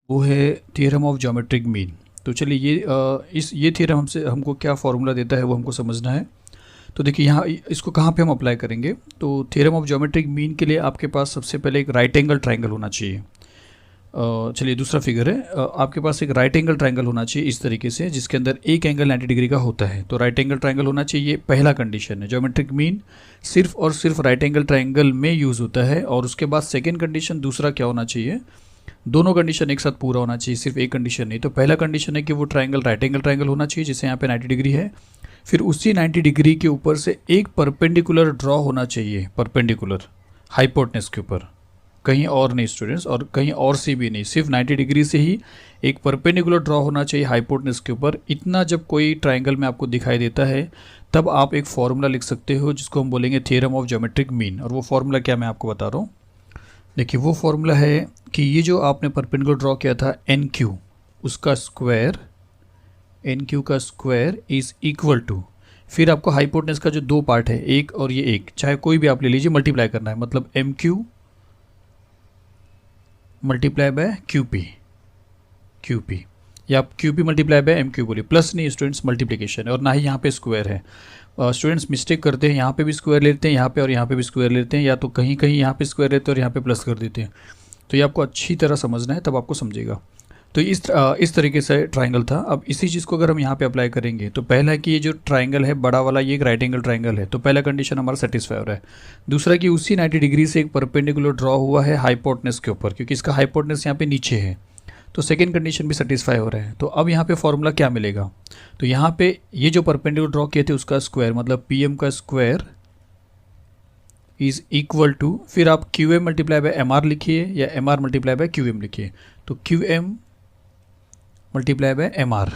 वो है theorem of geometric mean. तो चलिए ये थियरम हमको क्या फॉर्मूला देता है वो हमको समझना है। तो देखिए यहाँ इसको कहाँ पे हम अप्लाई करेंगे। तो थियरम ऑफ ज्योमेट्रिक मीन के लिए आपके पास सबसे पहले एक राइट एंगल ट्राइंगल होना चाहिए। चलिए दूसरा फिगर है, आपके पास एक राइट एंगल ट्राइंगल होना चाहिए इस तरीके से, जिसके अंदर एक एंगल 90 डिग्री का होता है। तो राइट एंगल ट्राइंगल होना चाहिए, पहला कंडीशन है। ज्योमेट्रिक मीन सिर्फ और सिर्फ राइट एंगल ट्राइंगल में यूज़ होता है। और उसके बाद सेकेंड कंडीशन दूसरा क्या होना चाहिए, दोनों कंडीशन एक साथ पूरा होना चाहिए, सिर्फ एक कंडीशन नहीं। तो पहला कंडीशन है कि वो ट्राइंगल राइट एंगल ट्राइंगल होना चाहिए, जैसे यहाँ पे 90 डिग्री है। फिर उसी 90 डिग्री के ऊपर से एक परपेंडिकुलर ड्रॉ होना चाहिए, परपेंडिकुलर हाइपोटेनस के ऊपर, कहीं और नहीं स्टूडेंट्स, और कहीं और से भी नहीं, सिर्फ 90 डिग्री से ही एक परपेंडिकुलर ड्रॉ होना चाहिए हाइपोटेनस के ऊपर। इतना जब कोई ट्राइंगल में आपको दिखाई देता है तब आप एक फॉर्मूला लिख सकते हो जिसको हम बोलेंगे थियरम ऑफ ज्योमेट्रिक मीन। और वो फॉर्मूला क्या मैं आपको बता रहा हूँ। देखिए वो फॉर्मूला है कि ये जो आपने परपेंडिकुलर ड्रॉ किया था एन क्यू, उसका स्क्वायर, एन क्यू का स्क्वायर इज़ इक्वल टू, फिर आपको हाइपोटेनस का जो दो पार्ट है, एक और ये एक, चाहे कोई भी आप ले लीजिए, मल्टीप्लाई करना है, मतलब M Q multiply by Q P, या आप Q P multiply by M Q बोलिए। प्लस नहीं स्टूडेंट्स, मल्टीप्लिकेशन है, और ना ही यहाँ पे स्क्वायर है। स्टूडेंट्स मिस्टेक करते हैं, यहाँ पे भी स्क्वायर लेते हैं, यहाँ पे और यहाँ पे भी स्क्वायर लेते हैं, या तो कहीं कहीं यहाँ पे स्क्वायर लेते हैं और यहाँ पे प्लस कर देते हैं। तो ये आपको अच्छी तरह समझना है, तब आपको समझेगा। तो इस तरीके से ट्राइंगल था। अब इसी चीज़ को अगर हम यहाँ पे अप्लाई करेंगे तो पहला है कि ये जो ट्राइंगल है बड़ा वाला, ये एक राइट एंगल ट्राइंगल है, तो पहला कंडीशन हमारा सेटिस्फाई हो रहा है। दूसरा कि उसी 90 डिग्री से एक परपेंडिकुलर ड्रॉ हुआ है हाइपोटेनस के ऊपर, क्योंकि इसका हाइपोटेनस यहाँ पे नीचे है, तो सेकेंड कंडीशन भी सेटिस्फाई हो रहा है। तो अब यहाँ पे फॉर्मूला क्या मिलेगा, तो यहाँ पे ये जो परपेंडिकुलर ड्रॉ किए थे उसका स्क्वायर, मतलब पी एम का स्क्वायर इज़ इक्वल टू, फिर आप Q M multiply by M R लिखिए या M R multiply by Q M लिखिए। तो Q M multiply by M R,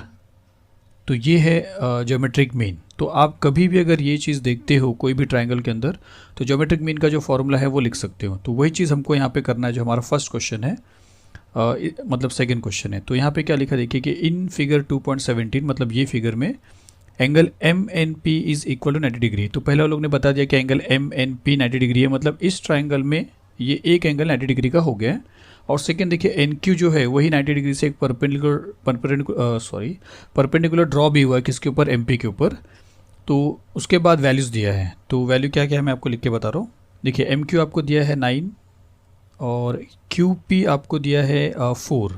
तो ये है ज्योमेट्रिक मीन। तो आप कभी भी अगर ये चीज़ देखते हो कोई भी ट्राइंगल के अंदर, तो ज्योमेट्रिक मीन का जो फॉर्मूला है वो लिख सकते हो। तो वही चीज़ हमको यहाँ पे करना है जो हमारा फर्स्ट क्वेश्चन है, मतलब सेकंड क्वेश्चन है। तो यहाँ पे क्या लिखा देखिए कि इन फिगर 2.17, मतलब ये फिगर में angle M N P is equal to 90 degree. तो पहले लोग ने बता दिया कि angle M N P 90 degree है, मतलब इस ट्राइंगल में ये एक एंगल 90 डिग्री का हो गया है। और सेकेंड देखिए एन क्यू जो है वही 90 डिग्री से एक परपेंडिकुलर ड्रॉ भी हुआ है, किसके ऊपर, एम पी के ऊपर। तो उसके बाद वैल्यूज़ दिया है, तो वैल्यू क्या क्या है मैं आपको लिख के बता रहा हूँ। देखिए एम क्यू आपको दिया है 9 और क्यू पी आपको दिया है 4,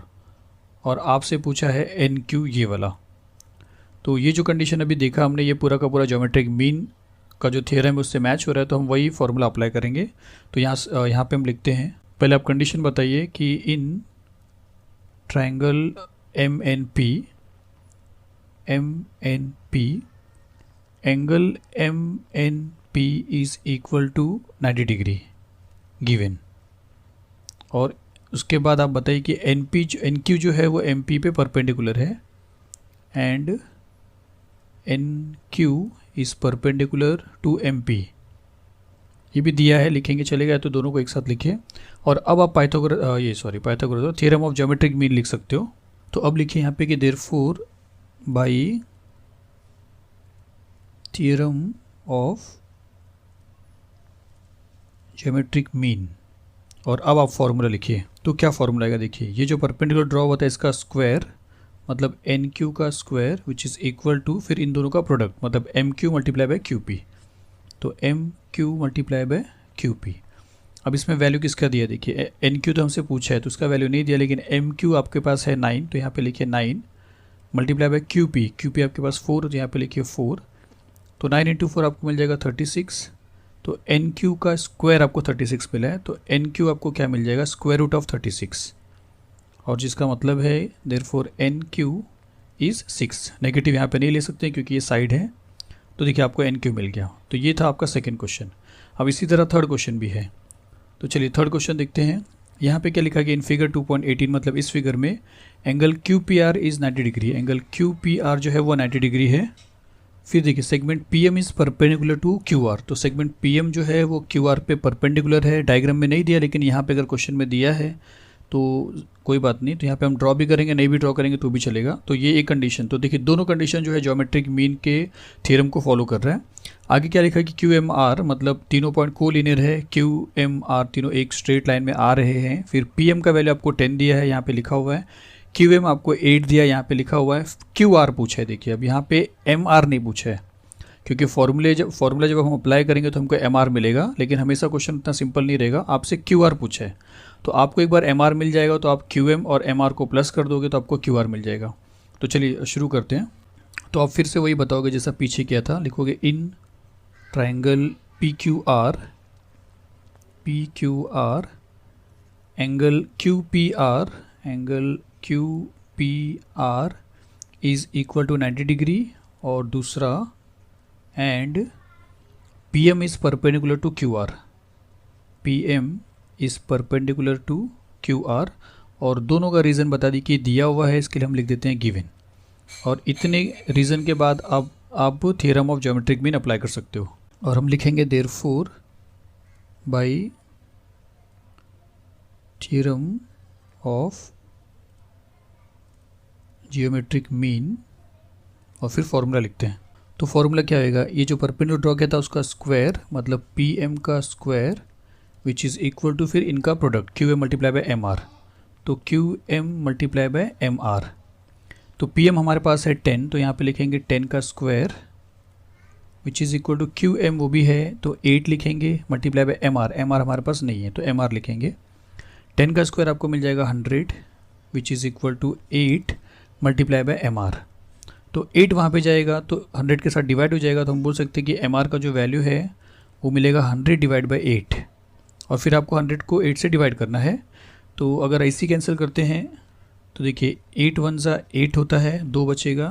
और आपसे पूछा है एन क्यू ये वाला। तो ये जो कंडीशन अभी देखा हमने, ये पूरा का पूरा ज्योमेट्रिक मीन का जो थियरम है उससे मैच हो रहा है, तो हम वही फॉर्मूला अप्लाई करेंगे। तो यहाँ पे हम लिखते हैं, पहले आप कंडीशन बताइए कि in triangle M N P angle M N P is equal to 90 degree given. और उसके बाद आप बताइए कि एन क्यू जो है वो एम पी पे परपेंडिकुलर है, and N Q is perpendicular to M P. ये भी दिया है, लिखेंगे चलेगा, तो दोनों को एक साथ लिखिए। और अब आप Pythagoras theorem of geometric mean लिख सकते हो। तो अब लिखिए यहाँ पे कि therefore by theorem of geometric mean, और अब आप फॉर्मूला लिखिए। तो क्या फॉर्मूला आएगा देखिए, ये जो परपेंडिकुलर ड्रॉ होता है इसका स्क्वायर, मतलब एन क्यू का square which is equal to, फिर इन दोनों का प्रोडक्ट, मतलब M Q multiply by Q P. तो M Q multiply by Q P. अब इसमें वैल्यू किसका दिया देखिए, एन क्यू तो हमसे पूछा है तो उसका वैल्यू नहीं दिया, लेकिन एम क्यू आपके पास है 9, तो यहाँ पे लिखिए 9 मल्टीप्लाई बाय क्यू पी आपके पास 4, तो यहाँ पे लिखिए 4। तो 9 इंटू 4 आपको मिल जाएगा 36। तो एन क्यू का स्क्वायर आपको 36 मिला है, तो एन क्यू आपको क्या मिल जाएगा, स्क्वायर रूट ऑफ 36, और जिसका मतलब है therefore N Q is 6। Negative यहाँ पे नहीं ले सकते क्योंकि ये साइड है। तो देखिए आपको एन क्यू मिल गया। तो ये था आपका सेकंड क्वेश्चन। अब इसी तरह थर्ड क्वेश्चन भी है, तो चलिए थर्ड क्वेश्चन देखते हैं। यहाँ पे क्या लिखा गया, इन फिगर 2.18, मतलब इस फिगर में angle Q P R is 90 degree. Angle Q P R जो है वो 90 डिग्री है। फिर देखिए segment P M is perpendicular to Q R. तो सेगमेंट पी एम जो है वो क्यू आर पे परपेंडिकुलर है, डायग्राम में नहीं दिया लेकिन यहाँ पे अगर क्वेश्चन में दिया है तो कोई बात नहीं, तो यहाँ पे हम ड्रॉ भी करेंगे, नहीं भी ड्रॉ करेंगे तो भी चलेगा। तो ये एक कंडीशन, तो देखिए दोनों कंडीशन जो है ज्योमेट्रिक मीन के थ्योरम को फॉलो कर रहा है। आगे क्या लिखा है कि क्यू एम आर मतलब तीनों पॉइंट को लीनियर है, क्यू एम आर तीनों एक स्ट्रेट लाइन में आ रहे हैं। फिर पी एम का वैल्यू आपको 10 दिया है, यहाँ पे लिखा हुआ है। क्यू एम आपको 8 दिया, यहाँ पे लिखा हुआ है। क्यू आर पूछा है, देखिए अब यहाँ पे एम आर नहीं पूछा है, क्योंकि फॉर्मूला जब हम अप्लाई करेंगे तो हमको एम आर मिलेगा, लेकिन हमेशा क्वेश्चन इतना सिंपल नहीं रहेगा, आपसे क्यू आर पूछा है। तो आपको एक बार एम आर मिल जाएगा तो आप क्यू एम और एम आर को प्लस कर दोगे तो आपको क्यू आर मिल जाएगा। तो चलिए शुरू करते हैं। तो आप फिर से वही बताओगे जैसा पीछे किया था, लिखोगे in triangle P Q R angle Q P R is equal to 90 degree, और दूसरा and P M is perpendicular to Q R, P M is perpendicular to Q R. और दोनों का रीज़न बता दी कि दिया हुआ है, इसके लिए हम लिख देते हैं गिवन। और इतने रीज़न के बाद अब आप theorem of geometric mean apply कर सकते हो। और हम लिखेंगे therefore by theorem of geometric mean, और फिर फॉर्मूला लिखते हैं। तो फॉर्मूला क्या होगा, ये जो परपेंडिकुलर ड्रॉ किया था उसका स्क्वायर मतलब पी एम का square which is equal to फिर इनका product Q M multiply by M R. तो Q M multiply by M R, तो पी एम हमारे पास है 10, तो यहाँ पे लिखेंगे 10 का square which is equal to Q M वो भी है तो 8 लिखेंगे मल्टीप्लाई बाय एम आर हमारे पास नहीं है तो एम आर लिखेंगे। 10 का स्क्वायर आपको मिल जाएगा 100 which is equal to 8 multiply by M R. तो 8 वहाँ पे जाएगा तो 100 के साथ डिवाइड हो जाएगा, तो हम बोल सकते हैं कि एम आर का जो वैल्यू है वो मिलेगा 100 डिवाइड बाई 8, और फिर आपको 100 को 8 से डिवाइड करना है। तो अगर ऐसी कैंसिल करते हैं तो देखिए 8 1 ज़ा 8 होता है, 2 बचेगा,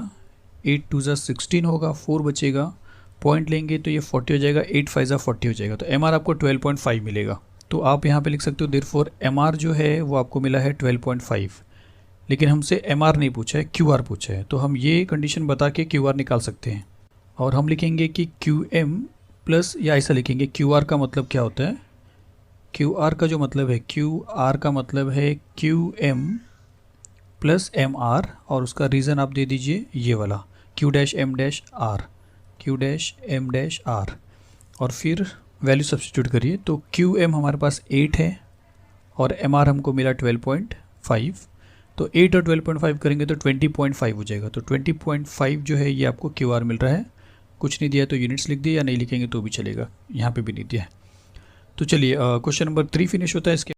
8 2 ज़ा 16 होगा, 4 बचेगा, पॉइंट लेंगे तो ये 40 हो जाएगा, 8 5 ज़ा 40 हो जाएगा। तो एम आर आपको 12.5 मिलेगा। तो आप यहाँ पे लिख सकते हो देयरफॉर एम आर जो है वो आपको मिला है 12.5, लेकिन हमसे एम आर नहीं पूछा है, क्यू आर पूछा है। तो हम ये कंडीशन बता के क्यू आर निकाल सकते हैं। और हम लिखेंगे कि क्यू एम प्लस, या ऐसा लिखेंगे क्यू आर का मतलब क्या होता है, क्यू आर का जो मतलब है, क्यू आर का मतलब है Q M plus M R, और उसका रीज़न आप दे दीजिए ये वाला Q dash M dash R, Q dash M dash R, और फिर वैल्यू सब्स्टिट्यूट करिए। तो क्यू एम हमारे पास 8 है और एम आर हमको मिला 12.5, तो 8 और 12.5 करेंगे तो 20.5 हो जाएगा। तो 20.5 जो है ये आपको क्यू आर मिल रहा है। कुछ नहीं दिया तो यूनिट्स लिख दिए, या नहीं लिखेंगे तो भी चलेगा, यहाँ पे भी नहीं दिया है। तो चलिए क्वेश्चन नंबर 3 फिनिश होता है। इसके